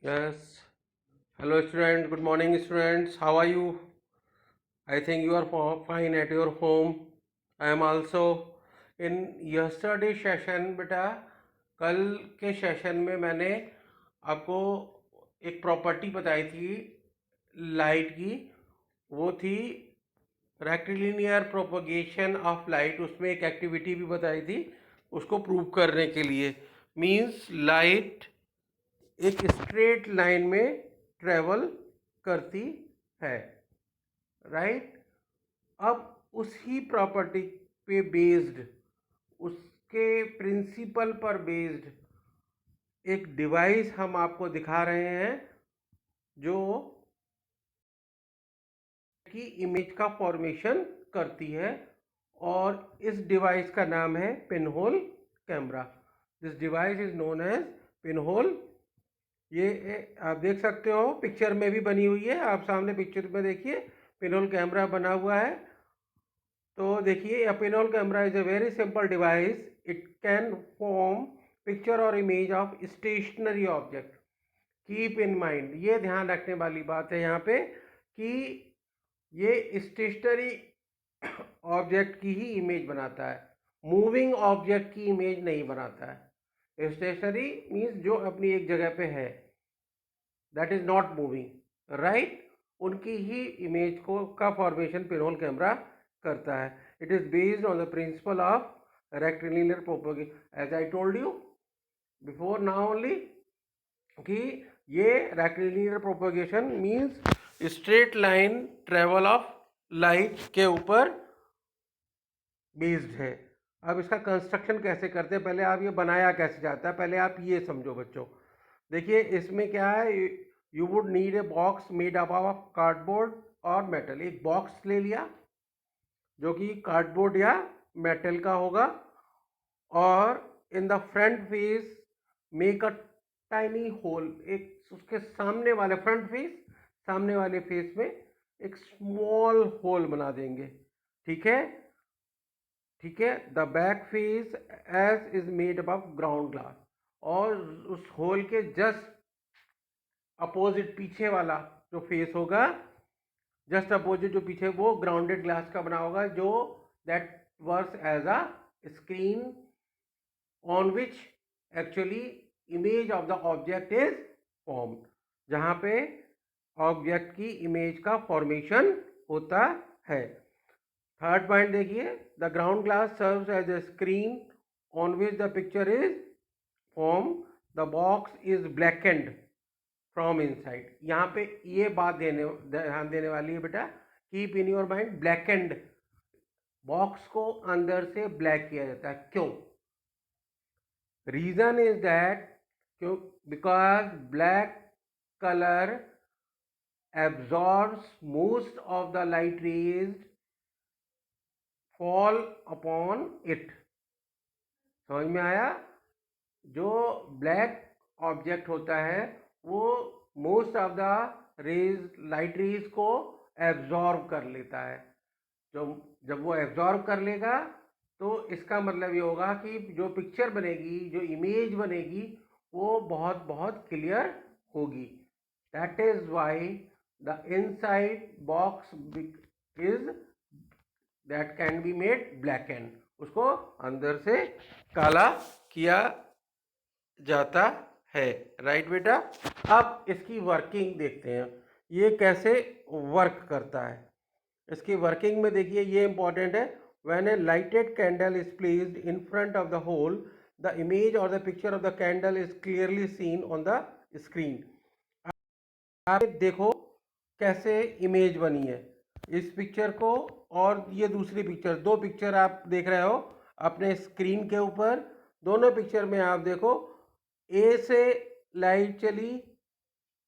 Yes. Hello, student. Good morning, students. How are you? I think you are fine at your home. I am also in yesterday session. बेटा कल के session में मैंने आपको एक property बताई थी लाइट की। वो थी रेक्टिलिनियर प्रोपगेशन ऑफ लाइट। उसमें एक एक्टिविटी भी बताई थी उसको प्रूव करने के लिए। मींस लाइट एक स्ट्रेट लाइन में ट्रेवल करती है, राइट। अब उसी प्रॉपर्टी पे बेस्ड, उसके प्रिंसिपल पर बेस्ड एक डिवाइस हम आपको दिखा रहे हैं जो की इमेज का फॉर्मेशन करती है, और इस डिवाइस का नाम है pinhole camera. This device is known as pinhole. ये आप देख सकते हो पिक्चर में भी बनी हुई है। आप सामने पिक्चर में देखिए पिनहोल कैमरा बना हुआ है। तो देखिए a pinhole camera is a very simple device. It can form picture or image of stationary object. Keep in mind, ये ध्यान रखने वाली बात है यहाँ पे कि ये स्टेशनरी ऑब्जेक्ट की ही इमेज बनाता है, मूविंग ऑब्जेक्ट की इमेज नहीं बनाता है। स्टेशनरी मीन्स जो अपनी एक जगह पे है, that is not moving, right. उनकी ही इमेज को का फॉर्मेशन पिनहोल कैमरा करता है। It is based on the principle of rectilinear propagation, as I told you before now only, कि ये rectilinear propagation means straight line travel of light के ऊपर based है। अब इसका कंस्ट्रक्शन कैसे करते हैं, पहले आप ये बनाया कैसे जाता है, पहले आप ये समझो बच्चों। देखिए इसमें क्या है, you would need a box made up of cardboard और मेटल। एक बॉक्स ले लिया जो कि कार्डबोर्ड या मेटल का होगा, और in the front face make a tiny hole. एक उसके सामने वाले फ्रंट फेस, सामने वाले फेस में एक स्मॉल होल बना देंगे, ठीक है। ठीक है, the back face as is made up of ground glass, और उस होल के जस्ट अपोजिट पीछे वाला जो फेस होगा, जस्ट अपोजिट जो पीछे, वो ग्राउंडेड ग्लास का बना होगा, जो that works as a screen on which actually image of the object is form, जहाँ पे ऑब्जेक्ट की इमेज का फॉर्मेशन होता है। थर्ड पॉइंट देखिए, the ground glass serves as a screen on which the picture is form. The box is blackened from inside. यहाँ पे ये बात ध्यान देने वाली है बेटा, keep in your mind, blackened. Box को अंदर से ब्लैक किया जाता है, क्यों? रीजन इज दैट क्यों, because black colour absorbs most of the light rays fall upon it। समझ में आया? जो ब्लैक ऑब्जेक्ट होता है वो most of the rays, light rays को एब्जॉर्ब कर लेता है। जो जब वो एब्जॉर्ब कर लेगा तो इसका मतलब ये होगा कि जो पिक्चर बनेगी, जो इमेज बनेगी, वो बहुत बहुत क्लियर होगी। That is why the inside box is that can be made black and, उसको अंदर से काला किया जाता है, राइट बेटा। अब इसकी वर्किंग देखते हैं, ये कैसे वर्क करता है। इसकी वर्किंग में देखिए ये इंपॉर्टेंट है, when a lighted candle is placed in front of the hole, the image और the picture of the candle is clearly seen on the screen. आप देखो कैसे इमेज बनी है इस पिक्चर को, और ये दूसरी पिक्चर, दो पिक्चर आप देख रहे हो अपने स्क्रीन के ऊपर। दोनों पिक्चर में आप देखो, ए से लाइट चली,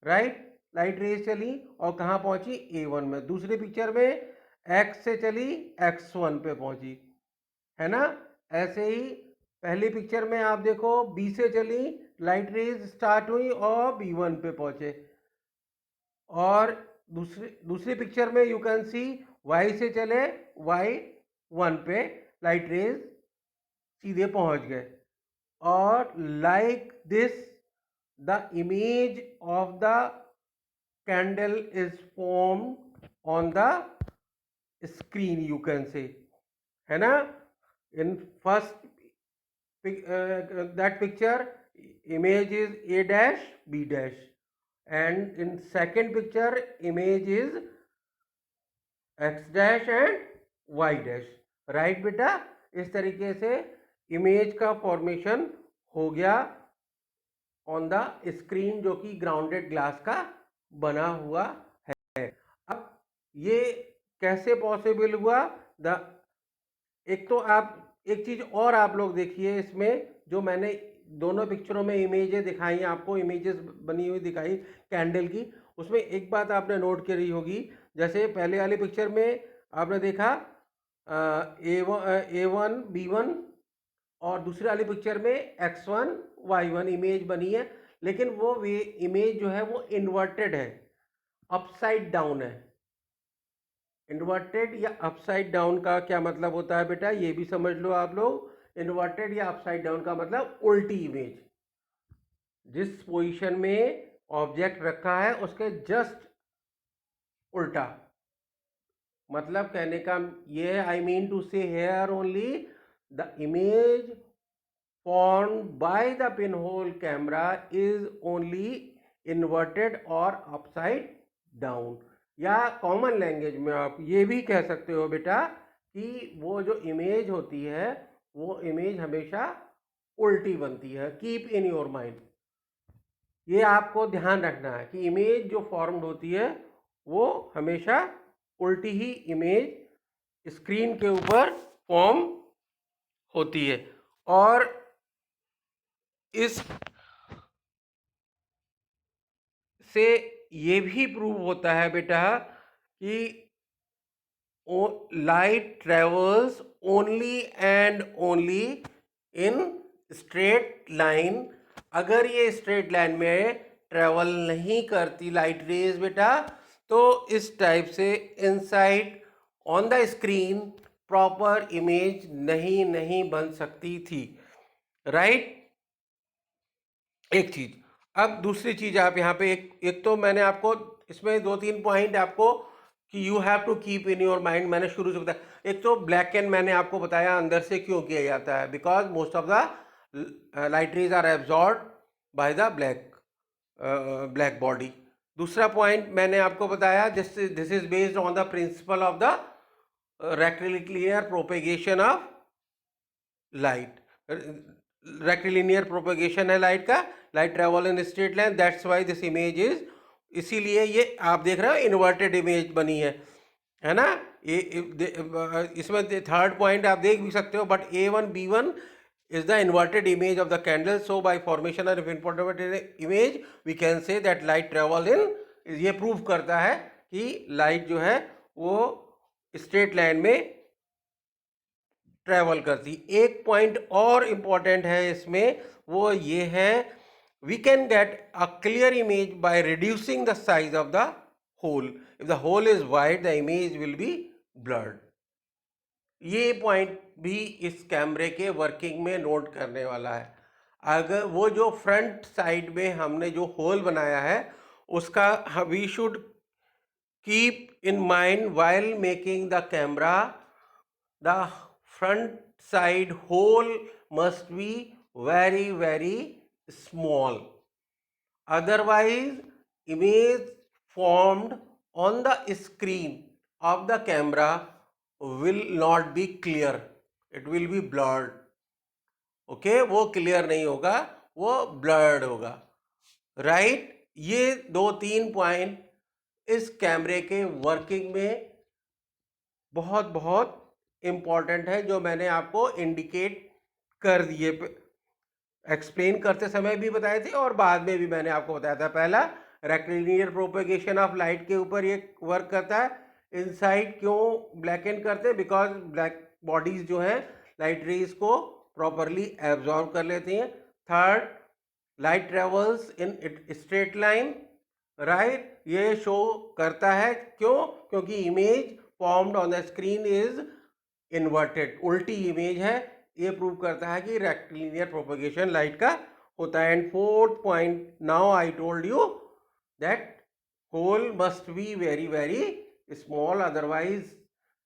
राइट, लाइट रेज चली और कहाँ पहुंची, A1 में। दूसरी पिक्चर में एक्स से चली, X1 पे पहुंची, है ना। ऐसे ही पहली पिक्चर में आप देखो बी से चली, लाइट रेज स्टार्ट हुई और B1 पे पहुंचे। और दूसरी पिक्चर में यू कैन सी वाई से चले, Y1 पे लाइट रेज सीधे पहुंच गए। और like this the image of the candle is formed on the screen, you can say, है ना. In first that picture, image is A dash B dash, and in second picture image is X dash and Y dash. Right बेटा, इस तरीके से image का formation हो गया on the screen, जो कि ग्राउंडेड ग्लास का बना हुआ है. अब ये कैसे पॉसिबल हुआ? एक तो आप एक चीज और आप लोग देखिए इसमें, जो मैंने दोनों पिक्चरों में इमेजेस दिखाई, आपको इमेजेस बनी हुई दिखाई कैंडल की, उसमें एक बात आपने नोट करी होगी. जैसे पहले वाली पिक्चर में आपने देखा A1 B1, और दूसरी वाली पिक्चर में X1 Y1 इमेज बनी है, लेकिन वो इमेज जो है वो इन्वर्टेड है, अपसाइड डाउन है. इन्वर्टेड या अपसाइड डाउन का क्या मतलब होता है बेटा, ये भी समझ लो आप लोग. इन्वर्टेड या अपसाइड डाउन का मतलब उल्टी इमेज. जिस पोजीशन में ऑब्जेक्ट रखा है उसके जस्ट उल्टा. मतलब कहने का ये, आई मीन टू से here only the image formed by the pinhole camera is only inverted or upside down. या कॉमन लैंग्वेज में आप ये भी कह सकते हो बेटा कि वो जो इमेज होती है वो इमेज हमेशा उल्टी बनती है. कीप इन योर माइंड, ये आपको ध्यान रखना है कि इमेज जो फॉर्म्ड होती है वो हमेशा उल्टी ही इमेज स्क्रीन के ऊपर फॉर्म होती है. और इस से ये भी प्रूव होता है बेटा कि light travels only and only in straight line. अगर ये स्ट्रेट लाइन में ट्रेवल नहीं करती लाइट रेज बेटा, तो इस टाइप से inside on the screen proper image नहीं बन सकती थी. राइट. एक चीज. अब दूसरी चीज आप यहाँ पे एक तो मैंने आपको इसमें 2-3 पॉइंट आपको कि you have to keep in your mind, मैंने शुरू से बताया. एक तो ब्लैक एंड मैंने आपको बताया अंदर से क्यों किया जाता है, because most of the light rays are absorb by the black body. दूसरा पॉइंट मैंने आपको बताया, this is based on the principle of the rectilinear propagation of light. Rectilinear propagation है लाइट का, light travel in straight line, that's why this image is. इसीलिए ये आप देख रहे हो इन्वर्टेड इमेज बनी है ना. इसमें थर्ड पॉइंट आप देख भी सकते हो, but A1 B1 is the inverted image of the candle. So by formation of inverted image we can say that light travel in, ये प्रूव करता है कि लाइट जो है वो स्ट्रेट लाइन में ट्रेवल करती. एक पॉइंट और इम्पॉर्टेंट है इसमें, वो ये है, we can get a clear image by reducing the size of the hole. If the hole is wide the image will be blurred. ये पॉइंट भी इस कैमरे के वर्किंग में नोट करने वाला है. अगर वो जो फ्रंट साइड में हमने जो होल बनाया है उसका we should keep in mind while making the camera, the front side hole must be very small, otherwise image formed on the screen of the camera will not be clear, it will be blurred. Okay, वो clear नहीं होगा, वो blurred होगा. Right. ये 2-3 point इस कैमरे के working में बहुत इम्पॉर्टेंट है, जो मैंने आपको इंडिकेट कर दिए, एक्सप्लेन करते समय भी बताए थे और बाद में भी मैंने आपको बताया था. पहला, रेक्टिलिनियर प्रोपेगेशन ऑफ लाइट के ऊपर ये वर्क करता है. इनसाइड क्यों ब्लैक एंड करते हैं, बिकॉज ब्लैक बॉडीज जो है लाइट रेज को प्रॉपरली एब्जॉर्ब कर लेती हैं. Third, light travels in straight line. Right. ये शो करता है क्यों, क्योंकि image formed on the screen is inverted, उल्टी इमेज है. ये प्रूव करता है कि रेक्टिलिनियर प्रोपेगेशन लाइट का होता है. And fourth point, now I told you that hole must be very very small, otherwise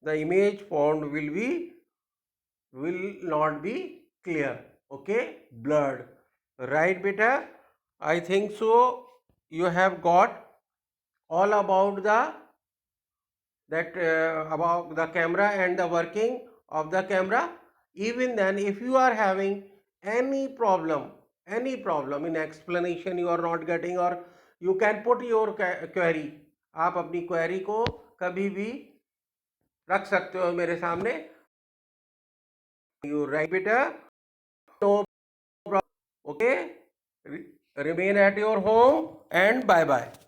the image formed will not be clear. Okay, blurred. Right beta, I think so you have got all about about the camera and the working of the camera. Even then, if you are having any problem in explanation you are not getting, or you can put your query, आप अपनी query को कभी भी रख सकते हो मेरे सामने. You write beta, no problem. Okay, remain at your home and bye bye.